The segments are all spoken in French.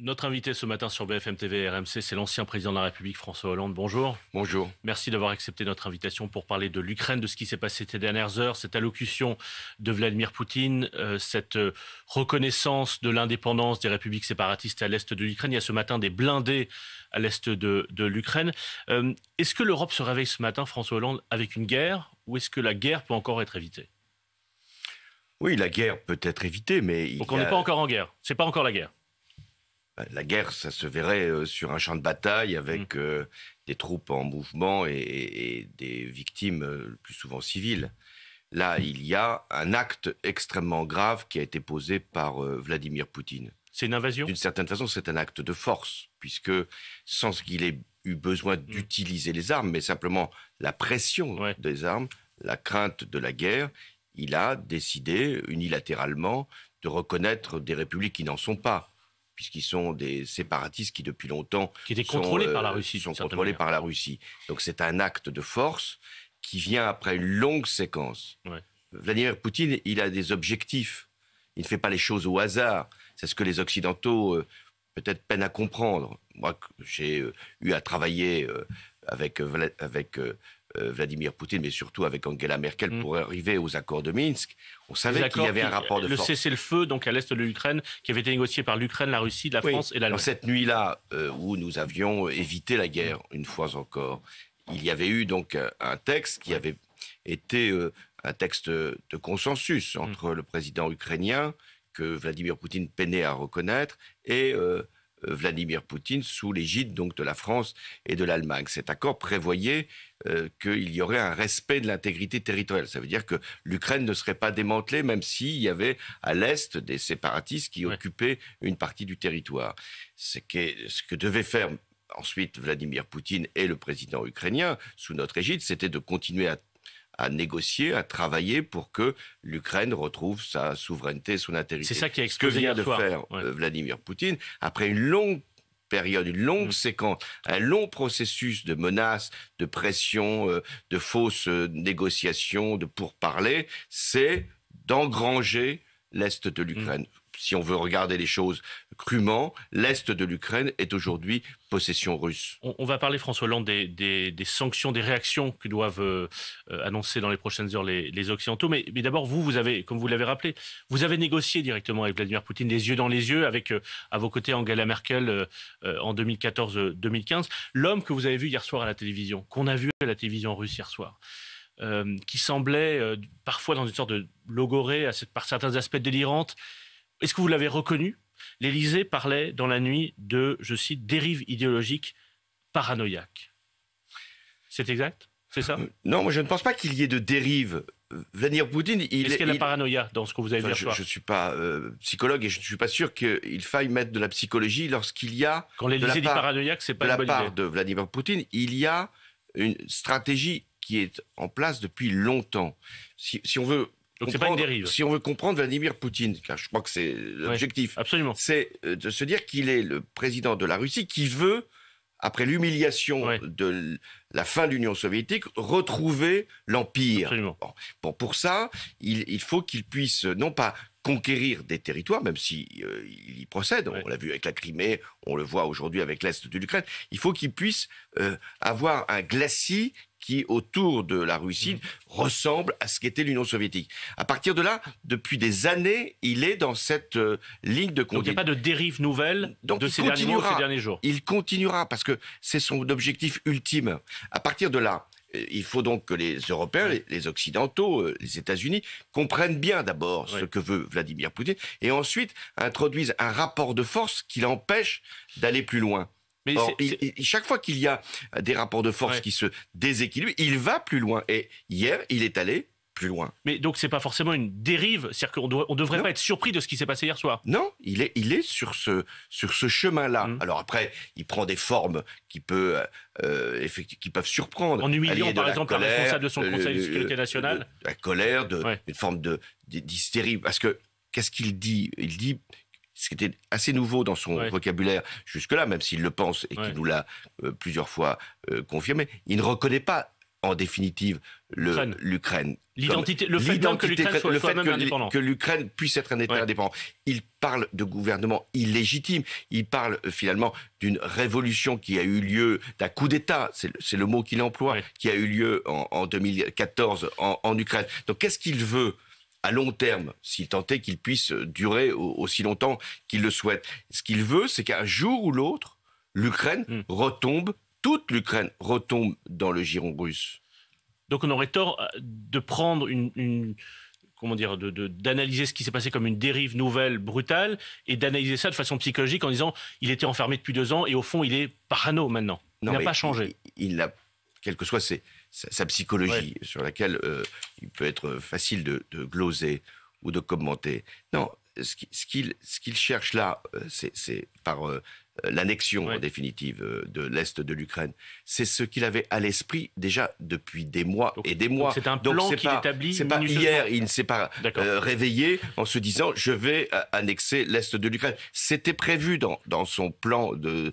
Notre invité ce matin sur BFM TV et RMC, c'est l'ancien président de la République, François Hollande. Bonjour. Bonjour. Merci d'avoir accepté notre invitation pour parler de l'Ukraine, de ce qui s'est passé ces dernières heures, cette allocution de Vladimir Poutine, cette reconnaissance de l'indépendance des républiques séparatistes à l'est de l'Ukraine. Il y a ce matin des blindés à l'est de l'Ukraine. Est-ce que l'Europe se réveille ce matin, François Hollande, avec une guerre, ou est-ce que la guerre peut encore être évitée? Oui, la guerre peut être évitée, mais... Donc on n'est pas encore en guerre. C'est pas encore la guerre. La guerre, ça se verrait sur un champ de bataille avec des troupes en mouvement et des victimes le plus souvent civiles. Là, il y a un acte extrêmement grave qui a été posé par Vladimir Poutine. C'est une invasion? D'une certaine façon, c'est un acte de force, puisque sans qu'il ait eu besoin d'utiliser les armes, mais simplement la pression des armes, la crainte de la guerre, il a décidé unilatéralement de reconnaître des républiques qui n'en sont pas, puisqu'ils sont des séparatistes qui, depuis longtemps, qui étaient contrôlés par la Russie. Sont contrôlés par la Russie. Donc c'est un acte de force qui vient après une longue séquence. Ouais. Vladimir Poutine, il a des objectifs. Il ne fait pas les choses au hasard. C'est ce que les Occidentaux peut-être peinent à comprendre. Moi, j'ai eu à travailler avec Vladimir Poutine, mais surtout avec Angela Merkel pour arriver aux accords de Minsk. On savait qu'il y avait un rapport de force. Le cessez-le-feu, donc à l'est de l'Ukraine, qui avait été négocié par l'Ukraine, la Russie, la France et l'Allemagne. Dans cette nuit-là, où nous avions évité la guerre, une fois encore, il y avait eu donc un texte qui avait été un texte de consensus entre le président ukrainien, que Vladimir Poutine peinait à reconnaître, et Vladimir Poutine sous l'égide donc de la France et de l'Allemagne. Cet accord prévoyait qu'il y aurait un respect de l'intégrité territoriale. Ça veut dire que l'Ukraine ne serait pas démantelée, même s'il y avait à l'est des séparatistes qui occupaient une partie du territoire. Ce que devaient faire ensuite Vladimir Poutine et le président ukrainien sous notre égide, c'était de continuer à négocier, à travailler pour que l'Ukraine retrouve sa souveraineté et son intégrité. C'est ça qui a explosé hier soir. Ce que vient de faire Vladimir Poutine, après une longue période, une longue séquence, un long processus de menaces, de pression, de fausses négociations, de pourparlers, c'est d'engranger l'Est de l'Ukraine. Si on veut regarder les choses crûment, l'Est de l'Ukraine est aujourd'hui possession russe. On va parler, François Hollande, des sanctions, des réactions que doivent annoncer dans les prochaines heures les Occidentaux. Mais d'abord, vous avez, comme vous l'avez rappelé, vous avez négocié directement avec Vladimir Poutine, les yeux dans les yeux, avec à vos côtés Angela Merkel en 2014-2015. L'homme que vous avez vu hier soir à la télévision, qu'on a vu à la télévision russe hier soir, qui semblait parfois dans une sorte de logorée, par certains aspects délirante. Est-ce que vous l'avez reconnu? L'Élysée parlait dans la nuit de, je cite, dérive idéologique paranoïaque. C'est exact? C'est ça? Non, moi je ne pense pas qu'il y ait de dérive. Vladimir Poutine... Est-ce qu'il y a de la paranoïa dans ce que vous avez dit hier soir? Je ne suis pas psychologue et je ne suis pas sûr qu'il faille mettre de la psychologie lorsqu'il y a... Quand l'Élysée dit paranoïaque, c'est pas une bonne idée. De la part de Vladimir Poutine, il y a une stratégie qui est en place depuis longtemps. Si on veut... Donc c'est pas une dérive. Si on veut comprendre Vladimir Poutine, car je crois que c'est l'objectif, c'est de se dire qu'il est le président de la Russie qui veut, après l'humiliation de la fin de l'Union soviétique, retrouver l'Empire. Bon, pour ça, il faut qu'il puisse non pas conquérir des territoires, même si il y procède, on l'a vu avec la Crimée, on le voit aujourd'hui avec l'Est de l'Ukraine, il faut qu'il puisse avoir un glacis qui, autour de la Russie, ressemble à ce qu'était l'Union soviétique. À partir de là, depuis des années, il est dans cette ligne de conduite. Donc il n'y a pas de dérive nouvelle de ces derniers mois ou ces derniers jours. Il continuera, parce que c'est son objectif ultime. À partir de là, il faut donc que les Européens, les Occidentaux, les États-Unis comprennent bien d'abord ce que veut Vladimir Poutine et ensuite introduisent un rapport de force qui l'empêche d'aller plus loin. Mais or, chaque fois qu'il y a des rapports de force qui se déséquilibrent, il va plus loin. Et hier, il est allé plus loin. Mais donc, c'est pas forcément une dérive. C'est-à-dire qu'on ne devrait pas être surpris de ce qui s'est passé hier soir. Non, il est sur ce chemin-là. Alors après, il prend des formes qui peuvent surprendre. En humiliant, par exemple, la responsable de son Conseil de sécurité nationale. La colère, une forme d'hystérie. Parce que, qu'est-ce qu'il dit? Il dit... Ce qui était assez nouveau dans son vocabulaire jusque-là, même s'il le pense et qu'il nous l'a plusieurs fois confirmé, il ne reconnaît pas en définitive l'Ukraine. L'identité, le fait même que l'Ukraine soit soi-même indépendante. Que l'Ukraine puisse être un État indépendant. Il parle de gouvernement illégitime. Il parle finalement d'une révolution qui a eu lieu, d'un coup d'État, c'est le mot qu'il emploie, qui a eu lieu en 2014 en Ukraine. Donc qu'est-ce qu'il veut à long terme, s'il tentait qu'il puisse durer aussi longtemps qu'il le souhaite? Ce qu'il veut, c'est qu'un jour ou l'autre, l'Ukraine retombe, toute l'Ukraine retombe dans le giron russe. Donc on aurait tort de prendre comment dire, d'analyser ce qui s'est passé comme une dérive nouvelle, brutale, et d'analyser ça de façon psychologique en disant il était enfermé depuis 2 ans et au fond il est parano maintenant. Il n'a pas changé. Il a, quelle que soit sa psychologie, sur laquelle il peut être facile de gloser ou de commenter. Non, ce qu'il cherche là, c'est par l'annexion en définitive de l'Est de l'Ukraine. C'est ce qu'il avait à l'esprit déjà depuis des mois et des mois. C'est un plan qu'il établit. C'est pas hier, il ne s'est pas réveillé en se disant je vais annexer l'Est de l'Ukraine. C'était prévu dans son plan de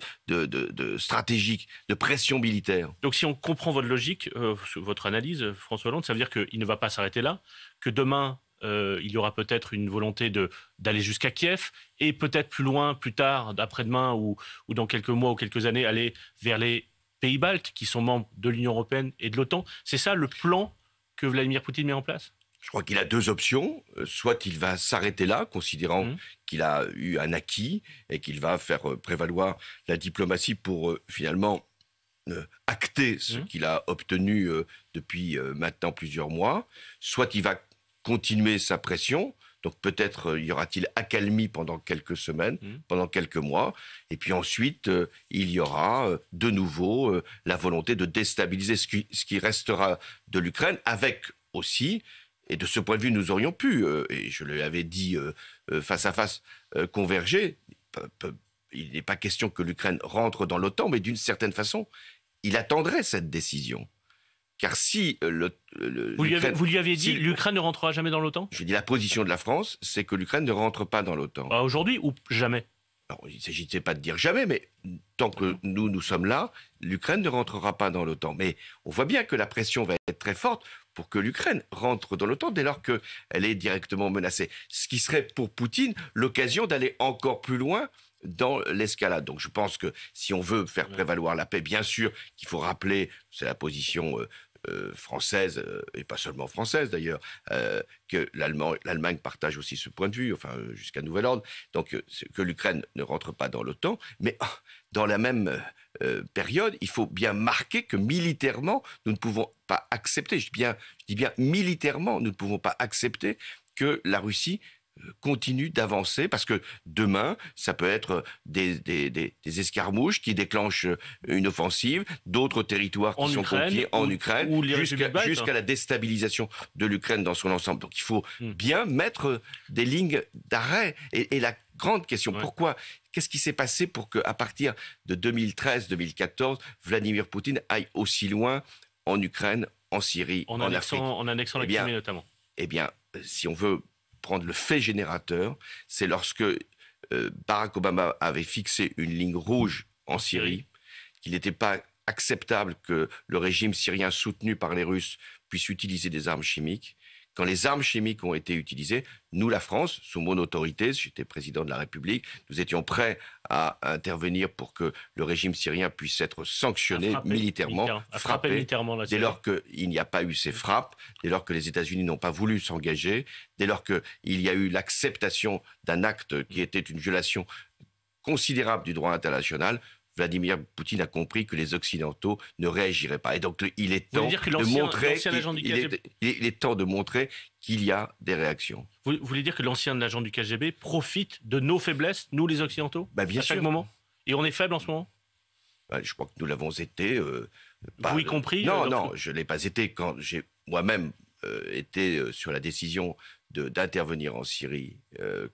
stratégique, de pression militaire. Donc si on comprend votre logique, votre analyse, François Hollande, ça veut dire qu'il ne va pas s'arrêter là, que demain il y aura peut-être une volonté d'aller jusqu'à Kiev et peut-être plus loin, plus tard, après-demain ou dans quelques mois ou quelques années, aller vers les pays baltes qui sont membres de l'Union européenne et de l'OTAN. C'est ça le plan que Vladimir Poutine met en place? Je crois qu'il a 2 options. Soit il va s'arrêter là, considérant qu'il a eu un acquis et qu'il va faire prévaloir la diplomatie pour finalement acter ce qu'il a obtenu depuis maintenant plusieurs mois. Soit il va continuer sa pression, donc peut-être y aura-t-il accalmie pendant quelques semaines, pendant quelques mois, et puis ensuite il y aura de nouveau la volonté de déstabiliser ce qui restera de l'Ukraine, avec aussi, et de ce point de vue nous aurions pu, et je l'avais dit face à face, converger. Il n'est pas question que l'Ukraine rentre dans l'OTAN, mais d'une certaine façon, il attendrait cette décision. Car si vous lui aviez dit l'Ukraine ne rentrera jamais dans l'OTAN? Je dis la position de la France, c'est que l'Ukraine ne rentre pas dans l'OTAN. Aujourd'hui ou jamais? Alors, il ne s'agissait pas de dire jamais, mais tant que nous sommes là, l'Ukraine ne rentrera pas dans l'OTAN. Mais on voit bien que la pression va être très forte pour que l'Ukraine rentre dans l'OTAN dès lors qu'elle est directement menacée. Ce qui serait pour Poutine l'occasion d'aller encore plus loin dans l'escalade. Donc je pense que si on veut faire prévaloir la paix, bien sûr qu'il faut rappeler, c'est la position française, et pas seulement française d'ailleurs, que l'Allemagne partage aussi ce point de vue, enfin jusqu'à nouvel ordre, donc que l'Ukraine ne rentre pas dans l'OTAN, mais dans la même période, il faut bien marquer que militairement, nous ne pouvons pas accepter, je dis bien militairement, nous ne pouvons pas accepter que la Russie continue d'avancer, parce que demain, ça peut être des escarmouches qui déclenchent une offensive, d'autres territoires qui sont conquis en Ukraine, jusqu'à la déstabilisation de l'Ukraine dans son ensemble. Donc il faut bien mettre des lignes d'arrêt. Et la grande question, pourquoi? Qu'est-ce qui s'est passé pour qu'à partir de 2013-2014, Vladimir Poutine aille aussi loin en Ukraine, en Syrie, en Afrique? En annexant la Crimée notamment. Eh bien, si on veut prendre le fait générateur, c'est lorsque Barack Obama avait fixé une ligne rouge en Syrie, qu'il n'était pas acceptable que le régime syrien soutenu par les Russes puisse utiliser des armes chimiques. Quand les armes chimiques ont été utilisées, nous, la France, sous mon autorité, j'étais président de la République, nous étions prêts à intervenir pour que le régime syrien puisse être sanctionné militairement, frappé dès lors qu'il n'y a pas eu ces frappes, dès lors que les États-Unis n'ont pas voulu s'engager, dès lors qu'il y a eu l'acceptation d'un acte qui était une violation considérable du droit international. Vladimir Poutine a compris que les Occidentaux ne réagiraient pas. Et donc, il est temps de montrer qu'il y a des réactions. Vous voulez dire que l'ancien agent du KGB profite de nos faiblesses, nous les Occidentaux, bien à chaque moment? Et on est faible en ce moment? Je crois que nous l'avons été. Vous y compris? Non, je ne l'ai pas été quand j'ai moi-même été sur la décision d'intervenir en Syrie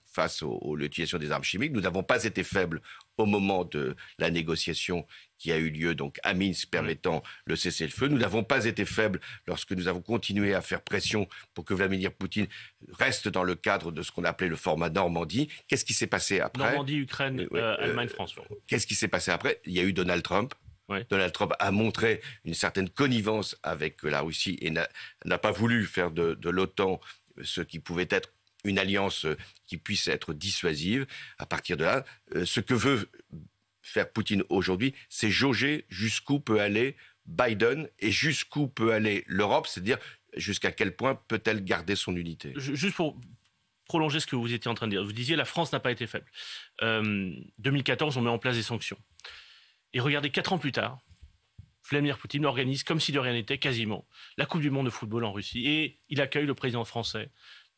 face à l'utilisation des armes chimiques. Nous n'avons pas été faibles au moment de la négociation qui a eu lieu donc à Minsk permettant le cessez-le-feu. Nous n'avons pas été faibles lorsque nous avons continué à faire pression pour que Vladimir Poutine reste dans le cadre de ce qu'on appelait le format Normandie. Qu'est-ce qui s'est passé après? Normandie, Ukraine, Allemagne, France. Qu'est-ce qui s'est passé après? Il y a eu Donald Trump. Ouais. Donald Trump a montré une certaine connivence avec la Russie et n'a pas voulu faire de l'OTAN ce qui pouvait être une alliance qui puisse être dissuasive. À partir de là, ce que veut faire Poutine aujourd'hui, c'est jauger jusqu'où peut aller Biden et jusqu'où peut aller l'Europe, c'est-à-dire jusqu'à quel point peut-elle garder son unité. Juste pour prolonger ce que vous étiez en train de dire, vous disiez la France n'a pas été faible. 2014, on met en place des sanctions. Et regardez, 4 ans plus tard, Vladimir Poutine organise, comme si de rien n'était, quasiment, la Coupe du Monde de football en Russie. Et il accueille le président français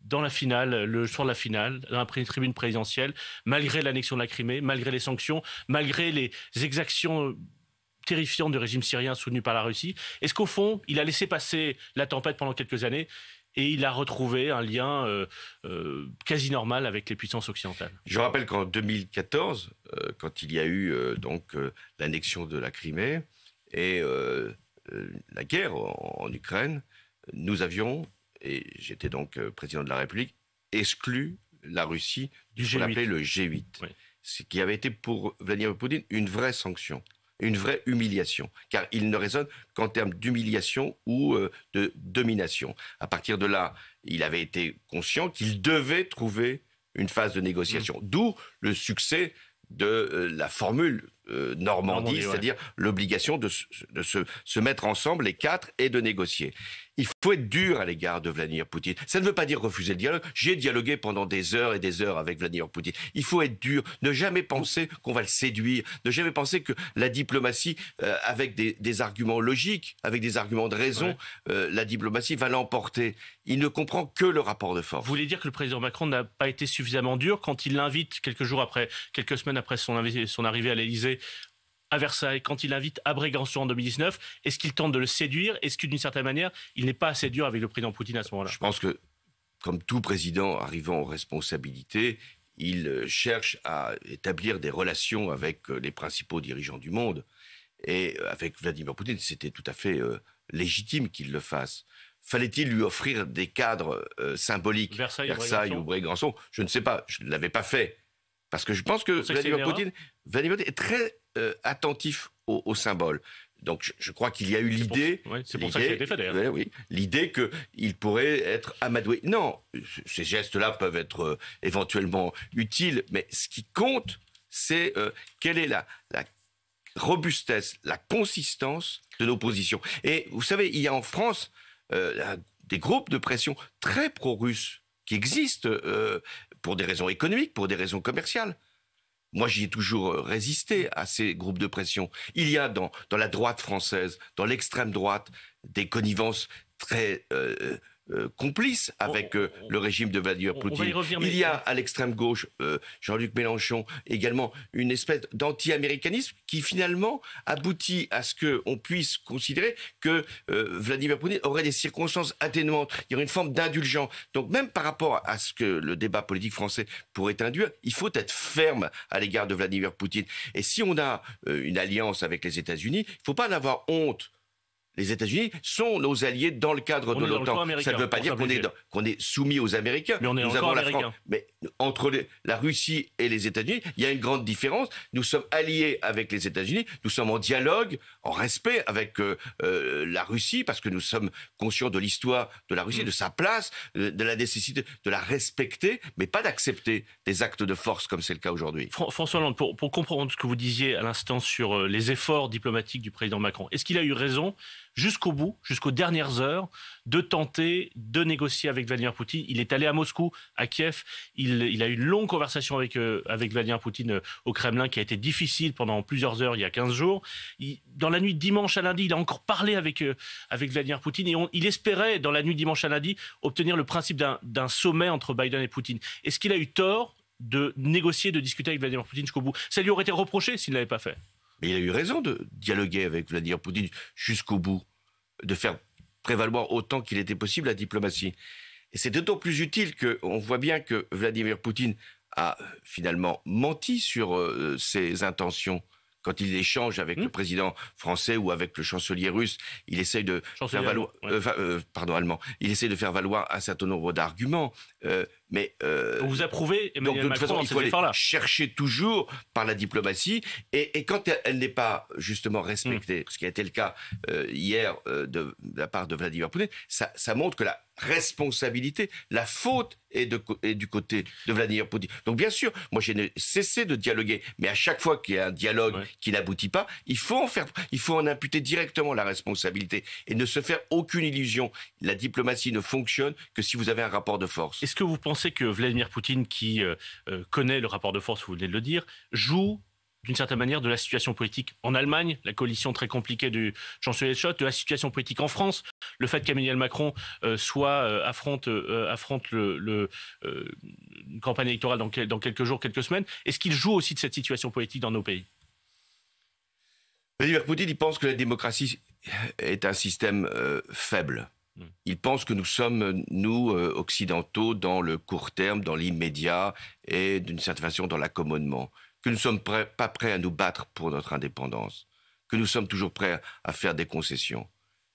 dans la finale, le soir de la finale, dans la tribune présidentielle, malgré l'annexion de la Crimée, malgré les sanctions, malgré les exactions terrifiantes du régime syrien soutenu par la Russie. Est-ce qu'au fond, il a laissé passer la tempête pendant quelques années et il a retrouvé un lien quasi normal avec les puissances occidentales? Je rappelle qu'en 2014, quand il y a eu l'annexion de la Crimée et la guerre en Ukraine, nous avions, et j'étais donc président de la République, exclu la Russie du ce qu'on G8. appelait le G8. Oui. Ce qui avait été pour Vladimir Poutine une vraie sanction, une vraie humiliation, car il ne raisonne qu'en termes d'humiliation ou de domination. À partir de là, il avait été conscient qu'il devait trouver une phase de négociation, d'où le succès de la formule Normandie, c'est-à-dire l'obligation de se mettre ensemble, les 4, et de négocier. Il faut être dur à l'égard de Vladimir Poutine. Ça ne veut pas dire refuser le dialogue. J'ai dialogué pendant des heures et des heures avec Vladimir Poutine. Il faut être dur, ne jamais penser qu'on va le séduire, ne jamais penser que la diplomatie, avec des arguments logiques, avec des arguments de raison, la diplomatie va l'emporter. Il ne comprend que le rapport de force. Vous voulez dire que le président Macron n'a pas été suffisamment dur quand il l'invite quelques semaines après son arrivée à l'Élysée, à Versailles, quand il invite à Brégançon en 2019, est-ce qu'il tente de le séduire? Est-ce que d'une certaine manière, il n'est pas assez dur avec le président Poutine à ce moment-là? Je pense que, comme tout président arrivant aux responsabilités, il cherche à établir des relations avec les principaux dirigeants du monde. Et avec Vladimir Poutine, c'était tout à fait légitime qu'il le fasse. Fallait-il lui offrir des cadres symboliques, Versailles ou Brégançon? Je ne sais pas, je ne l'avais pas fait. Parce que je pense que Vladimir Poutine est très attentif aux symboles. Donc je crois qu'il y a eu l'idée... C'est pour ça qu'il a été fait d'ailleurs. Oui, l'idée qu'il pourrait être amadoué. Non, ces gestes-là peuvent être éventuellement utiles, mais ce qui compte, c'est quelle est la robustesse, la consistance de nos positions. Et vous savez, il y a en France des groupes de pression très pro-russes qui existent pour des raisons économiques, pour des raisons commerciales. Moi, j'y ai toujours résisté à ces groupes de pression. Il y a dans la droite française, dans l'extrême droite, des connivences très complices avec le régime de Vladimir Poutine. Il y a à l'extrême gauche, Jean-Luc Mélenchon, également une espèce d'anti-américanisme qui finalement aboutit à ce qu'on puisse considérer que Vladimir Poutine aurait des circonstances atténuantes. Il y aurait une forme d'indulgence. Donc même par rapport à ce que le débat politique français pourrait induire, il faut être ferme à l'égard de Vladimir Poutine. Et si on a une alliance avec les États-Unis, il ne faut pas en avoir honte. Les États-Unis sont nos alliés dans le cadre de l'OTAN. Ça ne veut pas dire qu'on est soumis aux Américains. Mais on est encore américains. Mais entre la Russie et les États-Unis, il y a une grande différence. Nous sommes alliés avec les États-Unis, nous sommes en dialogue, en respect avec la Russie, parce que nous sommes conscients de l'histoire de la Russie, de sa place, de la nécessité de la respecter, mais pas d'accepter des actes de force comme c'est le cas aujourd'hui. François Hollande, pour comprendre ce que vous disiez à l'instant sur les efforts diplomatiques du président Macron, est-ce qu'il a eu raison jusqu'au bout, jusqu'aux dernières heures, de tenter de négocier avec Vladimir Poutine? Il est allé à Moscou, à Kiev, il a eu une longue conversation avec Vladimir Poutine au Kremlin qui a été difficile pendant plusieurs heures, il y a 15 jours. Dans la nuit de dimanche à lundi, il a encore parlé avec Vladimir Poutine et il espérait, dans la nuit de dimanche à lundi, obtenir le principe d'un sommet entre Biden et Poutine. Est-ce qu'il a eu tort de négocier, de discuter avec Vladimir Poutine jusqu'au bout? Ça lui aurait été reproché s'il ne l'avait pas fait. Mais il a eu raison de dialoguer avec Vladimir Poutine jusqu'au bout, de faire prévaloir autant qu'il était possible la diplomatie. Et c'est d'autant plus utile qu'on voit bien que Vladimir Poutine a finalement menti sur ses intentions. Quand il échange avec le président français ou avec le chancelier russe, il essaye de faire valoir, allemand. Il essaye de faire valoir un certain nombre d'arguments. Mais vous approuvez donc Emmanuel de toute Macron façon, dans il cet faut aller effort-là. chercher toujours par la diplomatie. Et quand elle n'est pas justement respectée, ce qui a été le cas hier de la part de Vladimir Poutine, ça montre que la responsabilité, la faute est du côté de Vladimir Poutine. Donc bien sûr, moi j'ai cessé de dialoguer, mais à chaque fois qu'il y a un dialogue qui n'aboutit pas, il faut en imputer directement la responsabilité et ne se faire aucune illusion. La diplomatie ne fonctionne que si vous avez un rapport de force. Est-ce que vous pensez que Vladimir Poutine, qui connaît le rapport de force, vous venez de le dire, joue d'une certaine manière de la situation politique en Allemagne, la coalition très compliquée du chancelier Scholz, de la situation politique en France, le fait qu'Emmanuel Macron affronte une campagne électorale dans quelques jours, quelques semaines. Est-ce qu'il joue aussi de cette situation politique dans nos pays? Vladimir Poutine, il pense que la démocratie est un système faible. Il pense que nous sommes, nous, occidentaux, dans le court terme, dans l'immédiat et d'une certaine façon dans l'accommodement. Que nous ne sommes pas prêts à nous battre pour notre indépendance, que nous sommes toujours prêts à faire des concessions,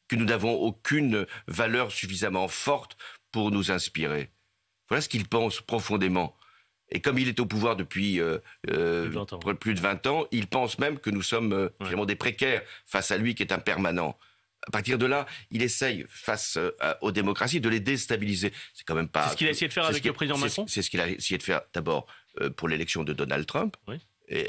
que nous n'avons aucune valeur suffisamment forte pour nous inspirer. Voilà ce qu'il pense profondément. Et comme il est au pouvoir depuis plus de 20 ans, il pense même que nous sommes finalement des précaires face à lui qui est un permanent. À partir de là, il essaye, face aux démocraties, de les déstabiliser. C'est quand même pas... C'est ce qu'il a essayé de faire avec le président Macron. C'est ce qu'il a essayé de faire d'abord pour l'élection de Donald Trump. Oui.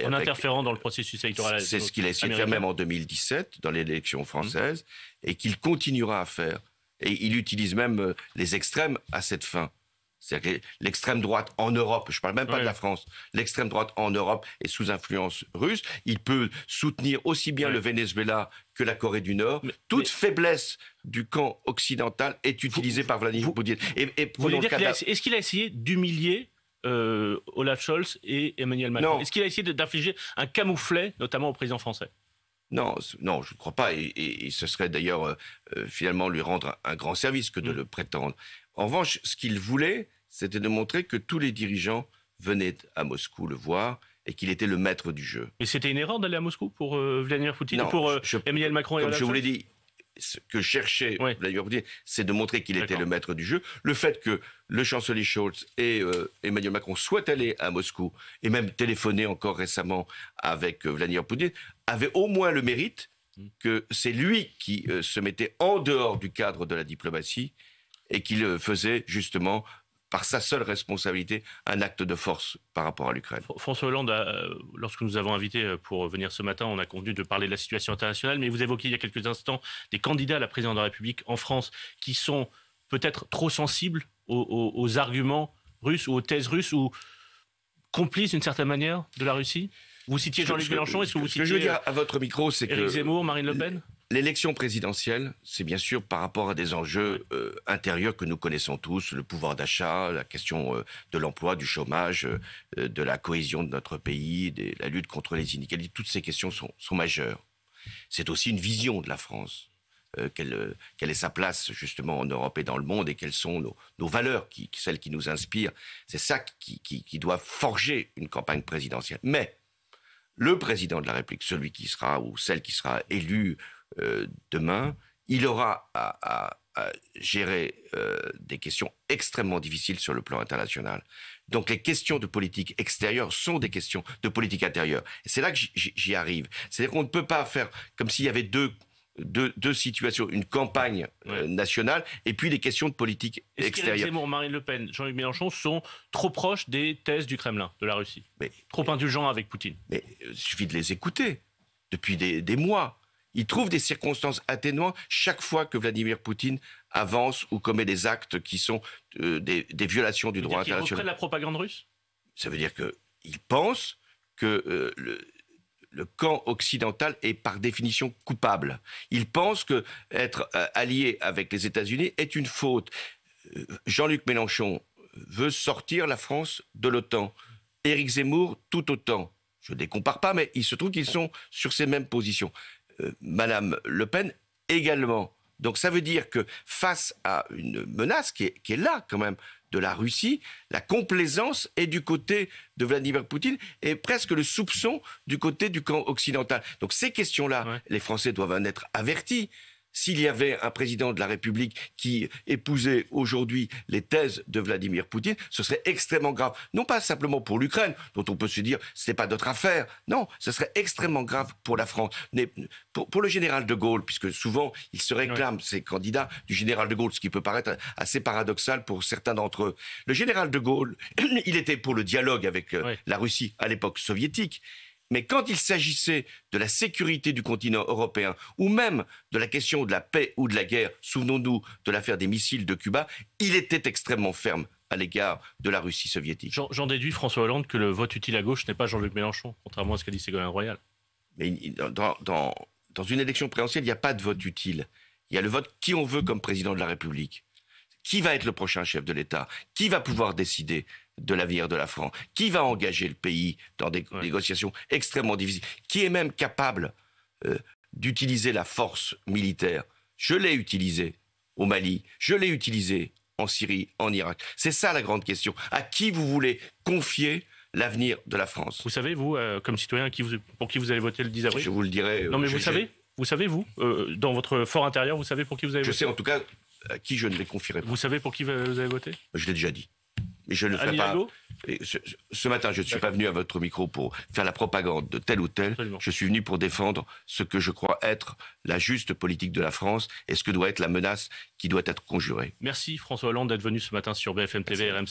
En interférant dans le processus électoral. C'est ce qu'il a essayé de faire même en 2017, dans l'élection française, et qu'il continuera à faire. Et il utilise même les extrêmes à cette fin. C'est-à-dire que l'extrême droite en Europe, je ne parle même pas de la France, l'extrême droite en Europe est sous influence russe. Il peut soutenir aussi bien le Venezuela que la Corée du Nord. Toute faiblesse du camp occidental est utilisée par Vladimir Poutine. Est-ce qu'il a essayé d'humilier Olaf Scholz et Emmanuel Macron? Est-ce qu'il a essayé d'infliger un camouflet, notamment au président français? Non, je ne crois pas. Et ce serait d'ailleurs finalement lui rendre un grand service que de le prétendre. En revanche, ce qu'il voulait, c'était de montrer que tous les dirigeants venaient à Moscou le voir et qu'il était le maître du jeu. Et c'était une erreur d'aller à Moscou pour Vladimir Poutine, pour Emmanuel Macron et Olaf Scholz? Comme je vous l'ai dit, ce que cherchait Vladimir Poutine, c'est de montrer qu'il était le maître du jeu. Le fait que le chancelier Scholz et Emmanuel Macron soient allés à Moscou et même téléphoné encore récemment avec Vladimir Poutine avait au moins le mérite que c'est lui qui se mettait en dehors du cadre de la diplomatie et qu'il faisait justement, par sa seule responsabilité, un acte de force par rapport à l'Ukraine. François Hollande, lorsque nous avons invité pour venir ce matin, on a convenu de parler de la situation internationale, mais vous évoquiez il y a quelques instants des candidats à la présidence de la République en France qui sont peut-être trop sensibles aux arguments russes ou aux thèses russes ou complices d'une certaine manière de la Russie. Vous citiez Jean-Luc Mélenchon, est-ce que vous citiez... Ce que je veux dire à votre micro, c'est que... Éric Zemmour, Marine Le Pen ? L'élection présidentielle, c'est bien sûr par rapport à des enjeux intérieurs que nous connaissons tous, le pouvoir d'achat, la question de l'emploi, du chômage, de la cohésion de notre pays, la lutte contre les inégalités. Toutes ces questions sont majeures. C'est aussi une vision de la France. Quelle est sa place justement en Europe et dans le monde et quelles sont nos valeurs, celles qui nous inspirent. C'est ça qui doit forger une campagne présidentielle. Mais le président de la République, celui qui sera ou celle qui sera élue demain, il aura à gérer des questions extrêmement difficiles sur le plan international. Donc les questions de politique extérieure sont des questions de politique intérieure. Et c'est là que j'y arrive. C'est-à-dire qu'on ne peut pas faire comme s'il y avait deux situations, une campagne nationale et puis des questions de politique extérieure. Éric Zemmour, Marine Le Pen, Jean-Luc Mélenchon sont trop proches des thèses du Kremlin, de la Russie, trop indulgents avec Poutine. Mais il suffit de les écouter depuis des mois. Ils trouvent des circonstances atténuantes chaque fois que Vladimir Poutine avance ou commet des actes qui sont des violations du droit international. Ils reprennent la propagande russe ? Ça veut dire qu'ils pensent que le camp occidental est par définition coupable. Ils pensent qu'être allié avec les États-Unis est une faute. Jean-Luc Mélenchon veut sortir la France de l'OTAN. Éric Zemmour, tout autant. Je ne les compare pas, mais il se trouve qu'ils sont sur ces mêmes positions. Madame Le Pen également. Donc ça veut dire que face à une menace qui est là quand même de la Russie, la complaisance est du côté de Vladimir Poutine et presque le soupçon du côté du camp occidental. Donc ces questions-là, les Français doivent en être avertis. s'il y avait un président de la République qui épousait aujourd'hui les thèses de Vladimir Poutine, ce serait extrêmement grave. Non pas simplement pour l'Ukraine, dont on peut se dire ce n'est pas notre affaire. Non, ce serait extrêmement grave pour la France. Mais pour le général de Gaulle, puisque souvent il se réclame, ces candidats, du général de Gaulle, ce qui peut paraître assez paradoxal pour certains d'entre eux. Le général de Gaulle, il était pour le dialogue avec la Russie à l'époque soviétique. Mais quand il s'agissait de la sécurité du continent européen, ou même de la question de la paix ou de la guerre, souvenons-nous de l'affaire des missiles de Cuba, il était extrêmement ferme à l'égard de la Russie soviétique. J'en déduis, François Hollande, que le vote utile à gauche n'est pas Jean-Luc Mélenchon, contrairement à ce qu'a dit Ségolène Royal. Mais dans une élection présidentielle, il n'y a pas de vote utile. Il y a le vote qui on veut comme président de la République. Qui va être le prochain chef de l'État? Qui va pouvoir décider de l'avenir de la France? Qui va engager le pays dans des négociations extrêmement difficiles? Qui est même capable d'utiliser la force militaire? Je l'ai utilisé au Mali, je l'ai utilisé en Syrie, en Irak. C'est ça la grande question. À qui vous voulez confier l'avenir de la France? Vous savez, vous, comme citoyen, pour qui vous allez voter le 10 avril? Je vous le dirai. Non, mais vous savez, vous, dans votre fort intérieur, vous savez pour qui vous allez voter? Je sais en tout cas à qui je ne les confierai pas. Vous savez pour qui vous allez voter? Je l'ai déjà dit. Et je ne le ferai pas. Ce matin, je ne suis pas venu à votre micro pour faire la propagande de tel ou tel. Absolument. Je suis venu pour défendre ce que je crois être la juste politique de la France et ce que doit être la menace qui doit être conjurée. Merci François Hollande d'être venu ce matin sur BFM TV RMC.